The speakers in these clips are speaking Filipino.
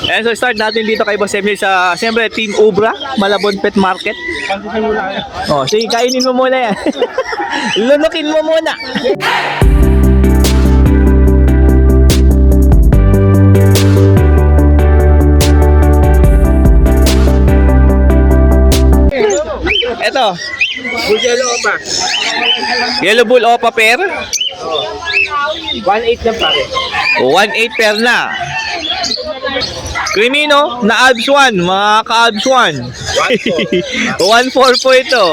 Ayan, so start natin dito kay Boss Emil sa, siyempre, Team Ubra, Malabon Pet Market. Oh, sige, kainin mo muna yan. Lunukin mo muna. Eto. Bullseye Opa. Yellow Bull Opa pair. 1.8 lang pare. 1.8 pair na. Crimino na Alps 1, mga ka-Alps 1. 1.4 po ito.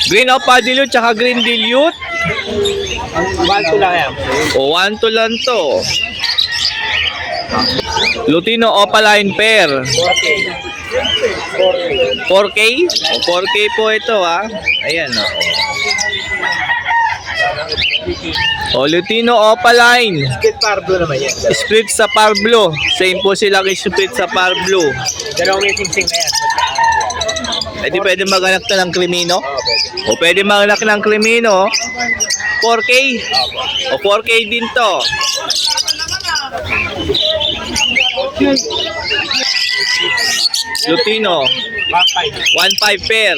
Green Opa Dilute tsaka Green Dilute. 1.2 lang yan. O 1.2 lang to. Lutino Opaline pair. 4K? O 4K po ito ha. Ayan o. O Lutino Opaline. Split Parblo naman yan. Split sa Parblo. Same po sila kay split sa Parblo. Dalawang may sing-sing na yan. Eh di pwede maganak to ng Crimino? O pwede maganak ng Crimino. 4K? O 4K din to. Lutino 1.5 pair.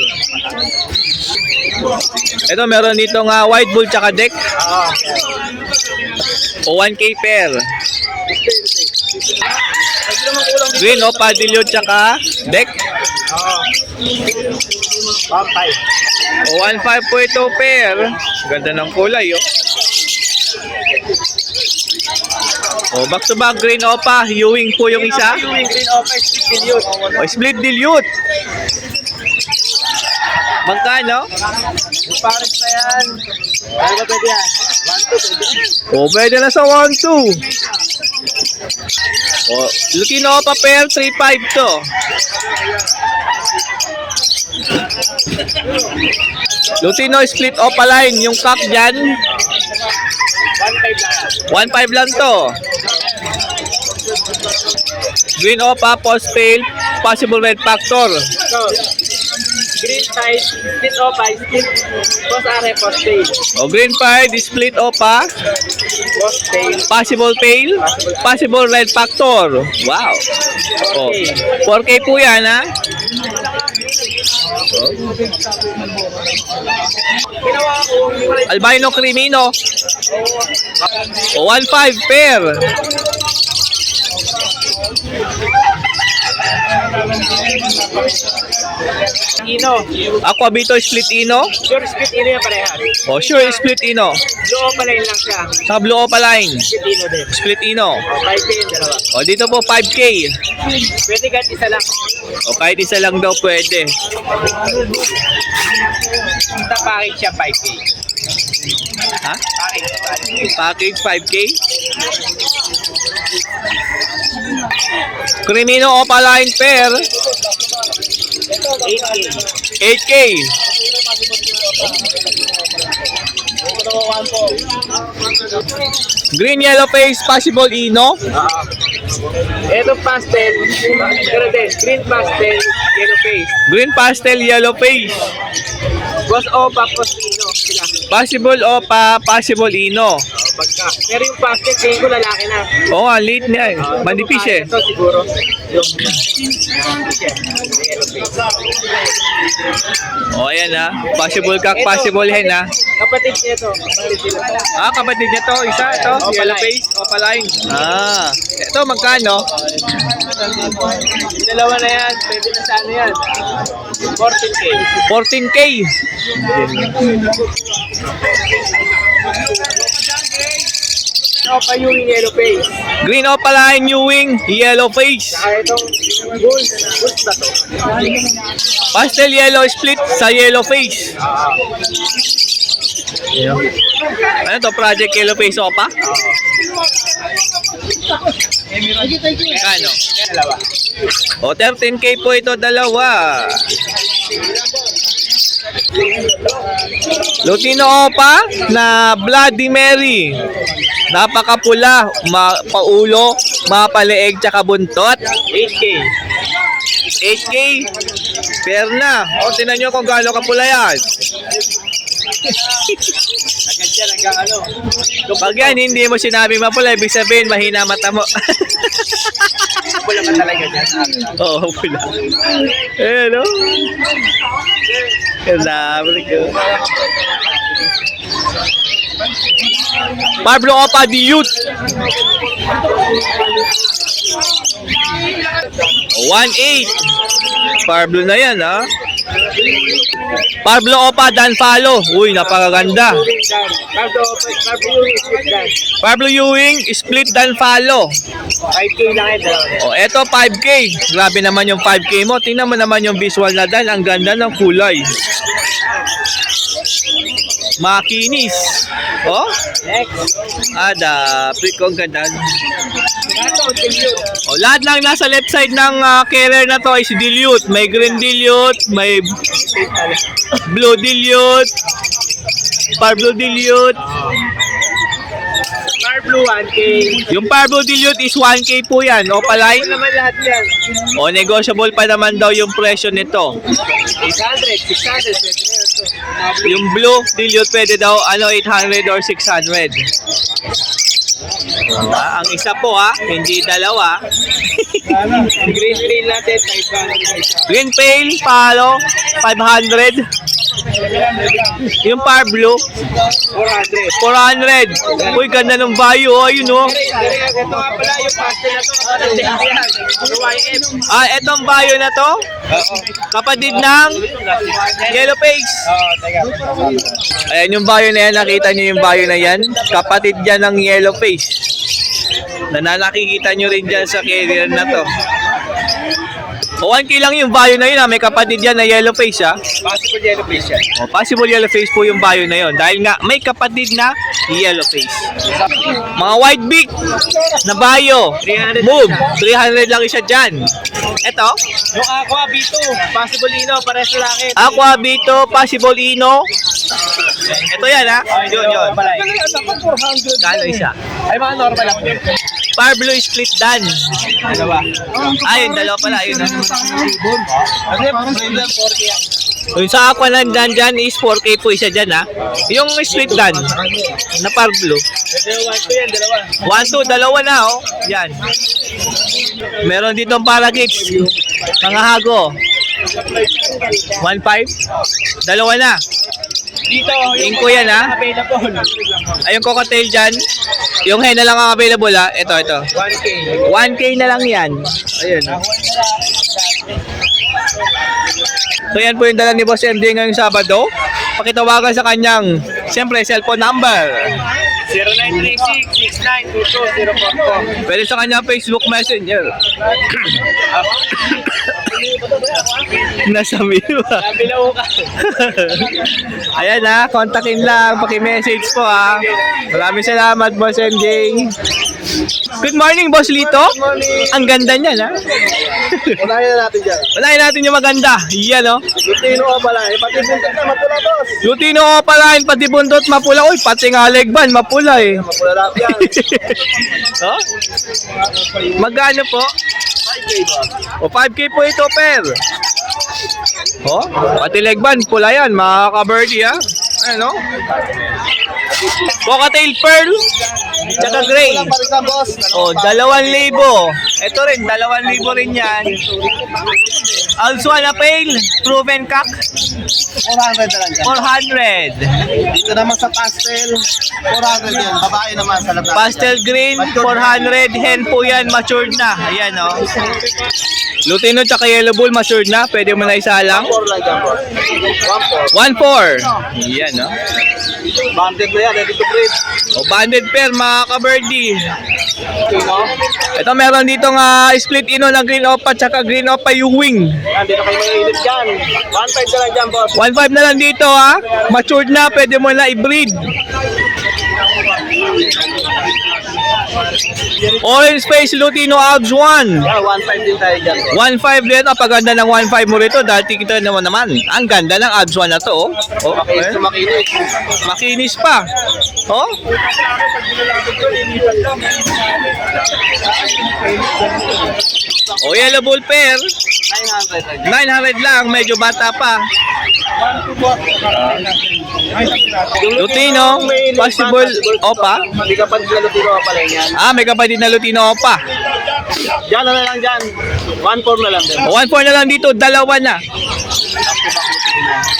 Ito meron dito nga white bull tsaka deck. O 1K pair. Green o padilyo tsaka deck. 1.5. O 1.5 po ito pair. Ganda ng kulay oh. O back to back green opa, Ewing po yung isa. Ewing Green Opa, split dilute. O split dilute. Magkano? Yung pares na yan. Ano ba pwede yan? 1.2 pwede. O pwede na sa 1.2. O Lutino opa pair 3.5 to. Lutino split opaline, yung cock dyan 1.5 lang yan. 1.5 lang to. Green opa, post tail, possible red factor. So, green side, split Opa, split post are, post tail. O green pied, split opa, Post tail. possible tail, possible red factor. Wow. O, 4K po yan ha. Ginawa ko, Albino Crimino. O 1.5 pair. Ino. Aquabito split ino. Sure, split Ino yan parehas. O sure split ino. Blue Opa line lang siya. Sa blue opaline. Split Ino din. Split ino. O, 5K yung dalawa. O dito po 5K. Pwede kahit isa lang. O kahit isa lang daw pwede. Basta package siya 5K. Ha? Package. Package 5K. Crimino opaline pair 8K. 8K. Green yellow face possible ino. Ito pastel. Pero din, green pastel, yellow face. Green pastel yellow face. Boss Opa, Boss Ino. Sila. Possible opa, possible ino. Pagka. Pero yung pastel, tingin ko lalaki na. Oo nga, late niya eh. Manipis eh. Ito siguro. Yung yellow face. O ayan ha. Possible cock, possible hen ha. Kapatid niya ito. Kapatid nila ito. Ah, kapatid niya to. Isa ito. Opaline. Yellow face, opaline. Ah. Ito magkano? Yung dalawa na yan, pwede na sa ano yan. 14K. 14K. Opa yung yellow face. Green opaline, Ewing, yellow face. Saka itong bulls. Bulls na to. Pastel yellow split sa yellow face. Ano to? Project yellow face opa? Magkano? Dalawa. O 13K po ito dalawa. Lutino opa na Bloody Mary. Napakapula, paulo, mapaleeg tsaka buntot. 8K. 8K. Fair na. O, tinan nyo kung gaano kapula yan. yan hanggang ano. Pag yan, hindi mo sinabi mapula, ibig sabihin, mahina mata mo. Wala ka talaga dyan. Oo, pula. Eh, no? Sabi ko. Pablo Opa Dilute. 1.8. Pablo na yan, ha? Pablo Opa Danfalo. Uy, napakaganda. Pablo Ewing, split Danfalo. 5K lang yan. O, eto 5K. Grabe naman yung 5K mo. Tingnan mo naman yung visual na dan. Ang ganda ng kulay. Makinis. Oh? Next. Pre ko ang ganda. O, lahat lang nasa left side ng carrier na to is dilute. May green dilute, may blue dilute, Pablo dilute. Parblo 1K. Yung Pablo dilute is 1K po yan. O, palay. Ano naman lahat yan? O, negotiable pa naman daw yung presyo nito. 800, 600, pwede na yun. Yung blue dilute pwede daw 800 or 600. Ang isa po hindi dalawa. Green peel natin, 500. Green pale, palo, 500. Yung Pablo, 400. 400. Uy, ganda ng value, ayun oh. Ito nga pala yung pastel na to. YF. Etong value na to, kapatid ng yellow face. Teka. Ayan yung value na yan, nakita nyo yung value na yan. Kapatid yan ng yellow face. Nakikita nyo rin dyan sa carrier na to. O 1K lang yung value na yun may kapatid yan na yellow face Possible yellow face yan. O, possible yellow face po yung value na yun. Dahil nga may kapatid na yellow face. Mga white beak na bayo. 300 Move. 300 lang isa dyan. Ito. Yung Aqua B2, possible ino, pares lakit. Aqua Bito, possible Ino. Ito yan Yun. Kano isa? Ay, mga normal lang. Parblo split dan. Dalawa. Ayun, dalawa pala. Ayun Kasi parang 40 yan. Yung sa Aqua na dyan is 4K po isa dyan Yung split dan na Parblo. Pwede 1, 2 yan, dalawa. 1, 2, dalawa na Yan. Meron dito ang Paragits. Mga hago. 1.5. Dalawa na. Dito, Inko yan available. Ayun cocktail dyan. Yung hen na lang ang available Ito. 1K. 1K na lang yan. Ayun. So yan po yung dala ni Boss MJ ngayong Sabado. Pakitawagan sa kanyang, siyempre, cellphone number. 0936-6922-044. Pwede sa kanyang Facebook Messenger. Nasa Miwa. Nabilaw ka. Ayan kontakin lang, paki-message po Maraming salamat, Boss MJ. Good morning, Boss Lito. Ang ganda niyan Unahin na natin dyan. Unahin natin yung maganda. Yan Lutino ka pala. Pati buntot na mapula, boss. Lutino ko pala, pati bundot mapula. Uy, pati nga legban, mapula Mapula lang yan. Magkano po? 5K, boss. O 5K po ito, per. Pati legban, pula yan, mga ka-birdie Ano? Cocktail pearl, tsaka gray. boss. 2,000. Ito rin, 2,000 rin yan. Also na pale, proven cock, 400 na lang dyan. 400. Dito naman sa pastel, 400 yan. Babae naman sa labas. Pastel green, 400. Hen po yan, matured na. Ayan Lutino tsaka yellow bull, matured na. Pwede mo na isa lang. 4 lang dyan, boss. 1.4. Yan Banded na yan, ready to breed. banded pair, mga ka-birdie. Lutino. Ito meron dito split ino ng green opa tsaka green opa Ewing. Yan, dito kayo mainit dyan. 1.5 na lang dyan, boss. 1.5 na lang dito Matured na, pwede mo na i-breed. Orange face Lutino Alps 1. Yan, 1.5 din tayo dyan, boss. 1.5 din. Paganda ng 1.5 mo rito. Dati kita naman. Ang ganda ng Alps 1 na to. Okay, makinis. Makinis pa. Yellow bull pair. 900 lang. 900 lang, medyo bata pa. Lutino, possible Opa. Hindi ka pa nila Lutino Opa lang yan. Ah, may kapatid na Lutino Opa. Diyan na lang dyan. 1-4 na lang din. 1-4 na lang dito, dalawa na.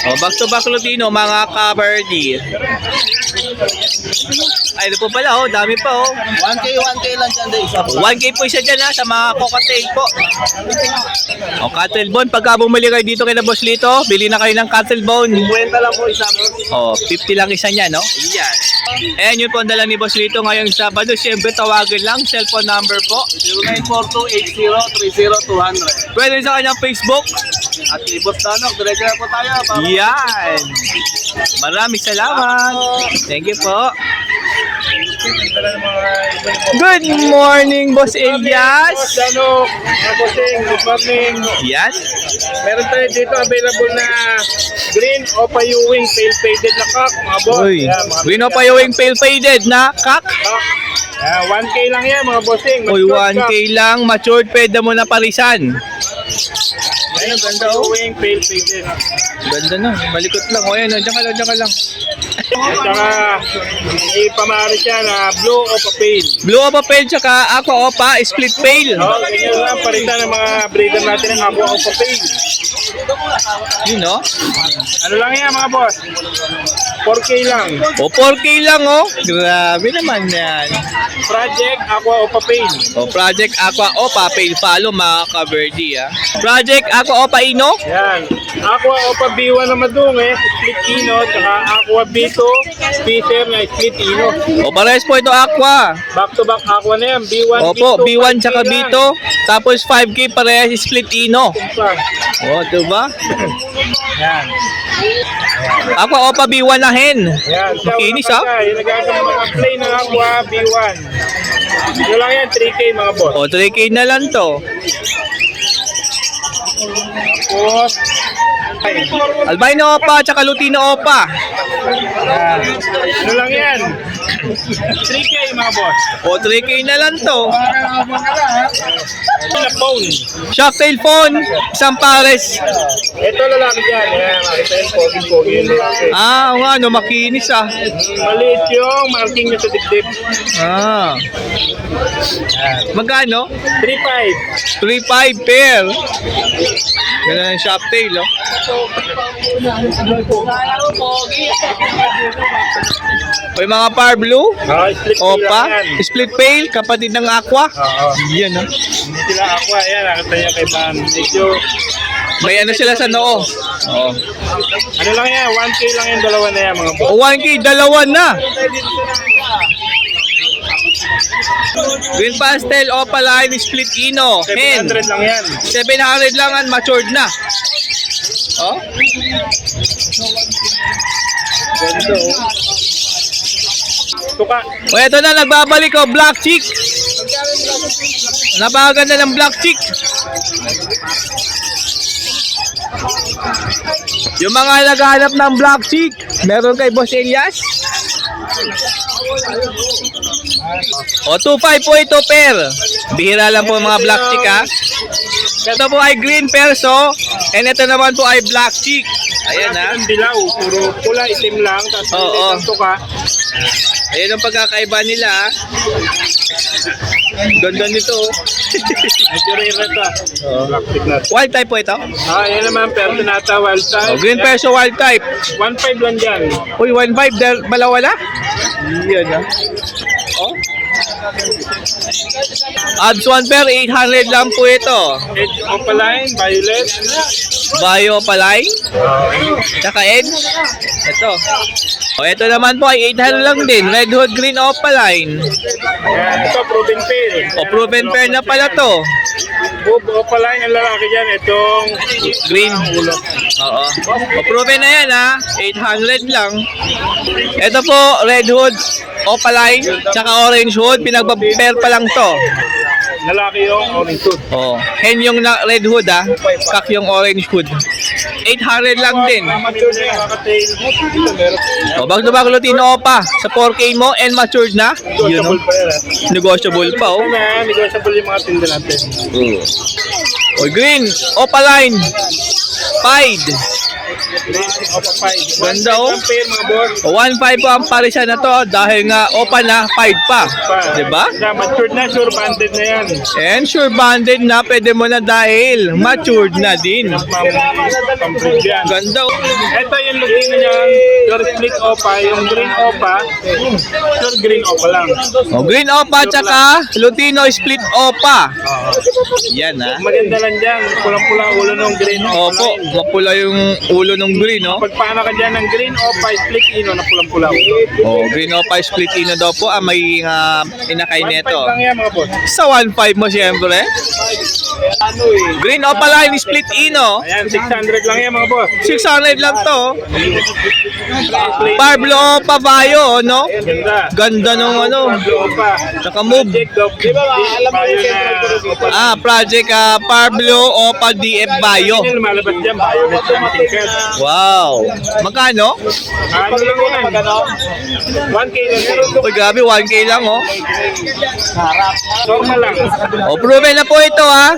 Oh, back to back Lutino, mga ka-birdie. Ay, ito po pala, oh, dami pa, oh. 1K lang dyan din. Isa po. 1K po isa dyan, ha, sa mga cocktail po. O, cattle bone, pagka bumili kayo dito kay na Boss Lito, bili na kayo ng cattle bone. 50 lang po isa po. O, 50 lang isa niya, no? Yan. Ayan yun po ang dala ni Boss Lito ngayong Sabado. Siyempre, tawagin lang, cellphone number po. 0942-80-30-200. Pwede rin sa kanyang Facebook. At kay Boss Danok, diretso na po tayo. Yan. Maraming salamat. Thank you po. Good morning, Boss Elias. Danok, Bossing, good morning. Yan. Meron tayo dito available na green Opa Ewing pale faded na cock, mga boss. Uy, Yan, mga Green Opa Ewing pale faded na kak. cock. 1K lang yan, mga bossing. Uy, 1K lang, matured, pwede mo na parisan. Ayun, ganda Ewing pale faded. Ganda na, malikot lang. O, ayan, dyan ka lang, dyan ka lang. At saka, ipamari siya na blue Opa pale. Blue Opa pale, tsaka Aqua Opa, split pale. Ganyan lang, paritan ng mga breeder natin ng Aqua Opa pale. Yun, no? Ano lang yan, mga boss? 4K lang. O, 4K lang, oh. Grabe naman yan. Project Aqua Opa pale. O, Project Aqua Opa, pale follow, mga ka-birdie, ah. Project Aqua Opa Ino. Yan. Aqua Opa B1 na madungi, split ino, saka Aqua B2, Fisher na split ino. O, parehas po ito Aqua. Back to back Aqua na yan, B1, Opo, B2, B1 5K tsaka lang. B2. Tapos 5K parehas split Ino. Pa. O, diba? Yan. Aqua Opa B1 na hen. Yan. Makinis, Siya, ah. Yung nag-aasa ng mga play ng Aqua B1. Ano lang yan, 3K mga boss. O, 3K na lang to. Tapos, ay, Albino Opa tsaka Lutino Opa. yan. Ano lang yan? 3K mga boss. O, 3K na lang to. Na phone. Shocktail phone, isang pares. Ito lalaki dyan. Yan, makita yun, pogi-pogi yung lalaki. Ah, o nga, no, makinis ah. Maliit yung marking niya sa dibdib. Ah. Magkano? 3.5. 3.5 pair. Ganun ang Shocktail, oh. O, yung mga par blue, Split Opa, lang yan. split pail, kapatid ng Aqua. Oo. Yan, oh. Hindi sila aqua. Yan, nakita niya kay Van. Medyo, May ano sila sa noo. Oh. ano lang yan, 1K lang yung dalawa na yan mga boss. O, 1K, dalawa na. Green Pastel, Opaline, Split Ino, hen. 700 lang yan. 700 lang ang matured na. Oh? Ganda, oh. Tuka. O, eto na, nagbabalik, oh, Black Chick. Napakaganda ng Black Chick. Yung mga naghahanap ng Black Chick, meron kay Boss Elias. O, 2.5 po ito per. Bihira lang po mga Black Chick, ha. Ito po ay Green Perso, and ito naman po ay Black Chick. Ayan, ha. Ang dilaw, puro pula, itim lang, tapos Oo. maliit ang tuka. Ayan ang pagkakaiba nila, ha. Ganda nito, oh. Medyo rare ito. Plastic na. Wild type po ito. Yan naman, Pertinata Wild O, Type. Green Perso Wild type. 1.5 lang dyan. Uy, 1.5, malawala? Yan, ha. Oh. Abs 1 pair, 800 lang po ito. Edge Opaline, Violet. Bio Palay, tsaka Edge. Ito. O, ito naman po ay 800 lang din. Red Hood Green Opaline. Ayan, ito, Proven Pair. O, proven pair na pala to. Boob Opaline, ang lalaki dyan. Itong Green. Oo. O, proven na yan, ha. 800 lang. Ito po, Red Hood Opaline, tsaka Orange Hood. Pinagpa-pair pa lang to. lalaki yung orange tooth. Oh, hen yung Red Hood, ha. Kak yung Orange Hood. 800 lang din. Mature na yung kakatail. Dito meron. O, back to back Lutino Opa sa 4K mo and matured na. Yun, Negotiable oh. pa yan. Negotiable pa, oh. Negotiable yung mga tinda natin. O, green, opaline, pied. Green Opa 5. Ganda, oh. Ang pair mga boss. O, 1.5 po ang parisan na to dahil nga opa na, pied pa. Diba? Na, matured na, sure banded na yan. And sure banded na, pwede mo na dahil matured na din. Pang-breed yan. Ganda, oh. Ito yung Lutino niya, sure split Opa, yung green Opa, sure green Opa lang. O, green opa tsaka Lutino split opa. Yan, ha. Maganda lang dyan, pulang-pula ang ulo ng green Opa. Opo, mapula yung ulo ng green, no? Pagpaano ka dyan ng green Opa, split ino na pulang-pula ang ulo. Oh, green opa split ino daw po ang may inakay 1.5 nito. lang yan mga boss. Sa 1.5 mo siyempre. Ano eh. Green opa line split ino. Ayan, 600 lang yan mga boss. 600 lang to. Split. Parblo opa bayo, no? Ganda. Ganda nung ano. Pablo Opa. Saka move. Project of di ba alam mo yung Ah, project Parblo opa DF bayo. Yung lumalabas dyan, violet yung tingkat. Wow. Magkano? Ano lang yan? 1K lang yan. Uy, grabe, 1K lang, oh. Normal lang. O, proven na po ito, ha.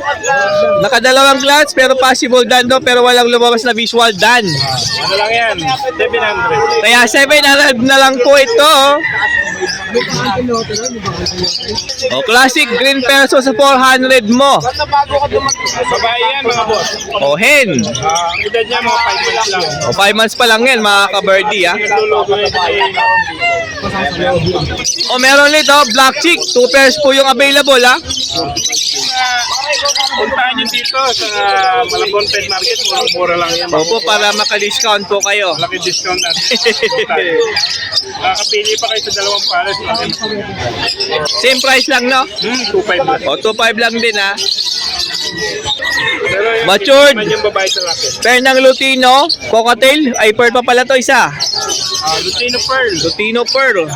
Nakadalawang glance, pero possible done do, pero walang lumabas na visual done. Ano lang yan? 700. Kaya 700 na lang po ito, oh. O, classic green peso sa 400 mo. Babae yan mga boss. O, hen. Ang edad niya mga 5 months lang. O, 5 months pa lang yan, mga ka-birdie, ha. Nagluluto na ito eh. O, meron nito, black chick. 2 pairs po yung available, ha. Puntahan nyo dito sa Malabon Pet Market. Murang-mura lang yan. Opo, para maka-discount po kayo. Malaki discount natin. Nakapili pa kayo sa dalawang pares. Same price lang, no? 2.5 lang. O, 2.5 lang din, ha. Pero yung Matured. naman yung babae sa laki. Pair ng Lutino, cocktail, ay pearl pa pala to isa. Lutino Pearl. Lutino pearl.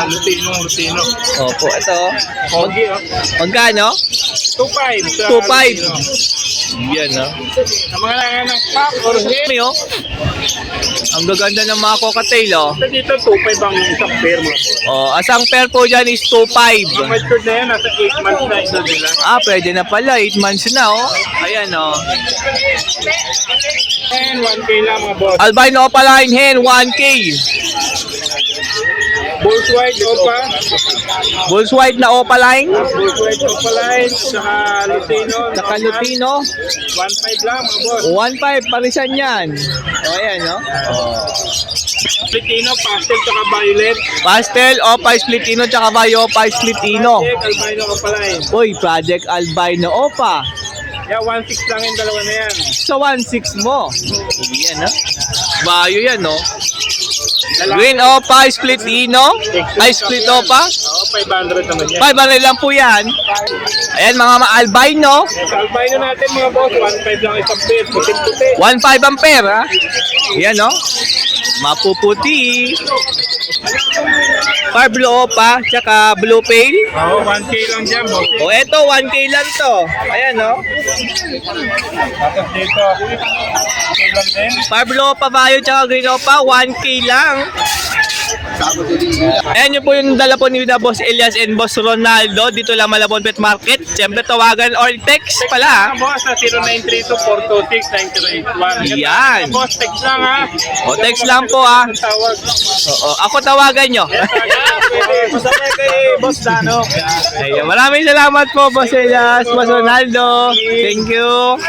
Lutino. Opo, ito. Pogi oh. Magkano? 2.5. sa 2.5. Lutino. Yan, no? Sa mga nangan ng pack or head. Ano, ang gaganda ng mga cocktail, oh. Sa dito 2.5 ang isang pair mo. Oh, asang pair po dyan is 2.5. Ang matured na yan, nasa 8 months na ito nila. Ah, pwede na pala. 8 months na, oh. Ayan, oh. And 1K lang mga boss. Albino Opaline hen, 1K. Bulls white, Opa. Bulls white na Opaline. Bulls white, Opa line. Saka Lutino. Saka Lutino. 1.5 lang mga boss. 1.5, parisan yan. O, ayan, no? Lutino, pastel, saka violet. Pastel, Opa Splitino, tsaka Vayo Opa Splitino. Check, albino Opa line. Uy, Project Albino Opa. Yeah, 1.6 lang yung dalawa na yan. Sa 1.6 mo. Yan, ha? Bayo yan, no? Lalaki. Green Opa, Splitino. Ay, Split Opa. Oo, 500 naman yan. 500 lang po yan. Ayan, mga albino. Sa albino natin mga boss, 1.5 lang isang pair. Puting-puti. 1.5 ang pair, ha? Yan, no? Mapuputi. Parblo Opa, tsaka Blue Pale. Oo, 1K lang dyan, boss. O, eto, 1K lang to. Ayan, no? Tapos dito, 1K lang din. Parblo Opa, Vayo, tsaka Green Opa, 1K lang. Ayan yun po yung dala po ni na Boss Elias and Boss Ronaldo. Dito lang Malabon Pet Market. Siyempre, tawagan or text pala, ha? Mga boss, sa 0932-426-9081. Yan. Boss, text lang ha. O, text lang po, ha? Ang tawag. Oo, ako tawagan nyo. Masama kay Boss Dano. Ayan, maraming salamat po, Boss Elias, Boss Ronaldo. Thank you.